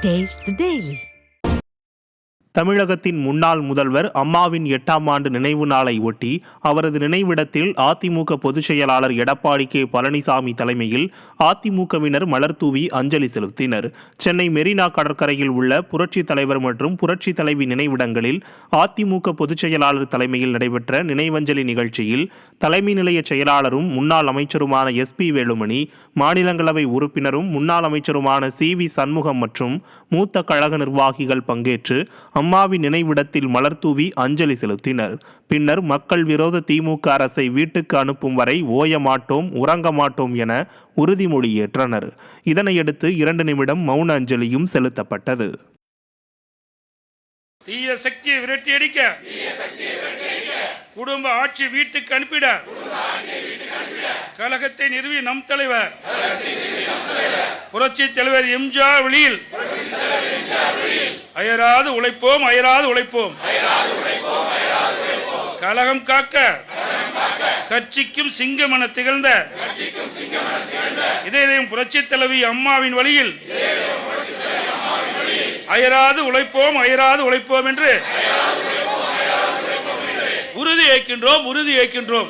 Taste the Daily. தமிழகத்தின் முன்னாள் முதல்வர் அம்மாவின் 8ஆம் ஆண்டு நினைவு நாளை ஒட்டி அவரது நினைவிடத்தில் அதிமுக பொதுச் செயலாளர் எடப்பாடி கே பழனிசாமி தலைமையில் அதிமுகவினர் மலர்தூவி அஞ்சலி செலுத்தினர். சென்னை மெரினா கடற்கரையில் உள்ள புரட்சித் தலைவர் மற்றும் புரட்சித் தலைவி நினைவிடங்களில் அதிமுக பொதுச் செயலாளர் தலைமையில் நடைபெற்ற நினைவஞ்சலி நிகழ்ச்சியில் தலைமை நிலைய செயலாளரும் முன்னாள் அமைச்சருமான SP வேலுமணி, மாநிலங்களவை உறுப்பினரும் முன்னாள் அமைச்சருமான CV சண்முகம் மற்றும் மூத்த கழக நிர்வாகிகள் பங்கேற்று அம்மாவின் நினைவிடத்தில் மலர்தூவி அஞ்சலி செலுத்தினர். பின்னர் மக்கள் விரோத திமுக அரசை வீட்டுக்கு அனுப்பும் வரை ஓய மாட்டோம், உறங்க மாட்டோம் என உறுதிமொழி ஏற்றனர். இதனையடுத்து 2 நிமிடம் மௌன அஞ்சலியும் செலுத்தப்பட்டது. தீய சக்தியை விரட்டியடிக்க, குடும்ப ஆட்சி வீட்டுக்கு அனுப்பிட, கழகத்தை நிறுவி நம் தலைவர் புரட்சி தலைவர் எம்ஜிஆர் வழியில் அயராது உழைப்போம், அயராது உழைப்போம். கழகம் காக்க கட்சிக்கும் சிங்கமென திகழ்ந்த இதயம் புரட்சி தலைவி அம்மாவின் வழியில் அயராது உழைப்போம், அயராது உழைப்போம் என்று உறுதி ஏற்கின்றோம்.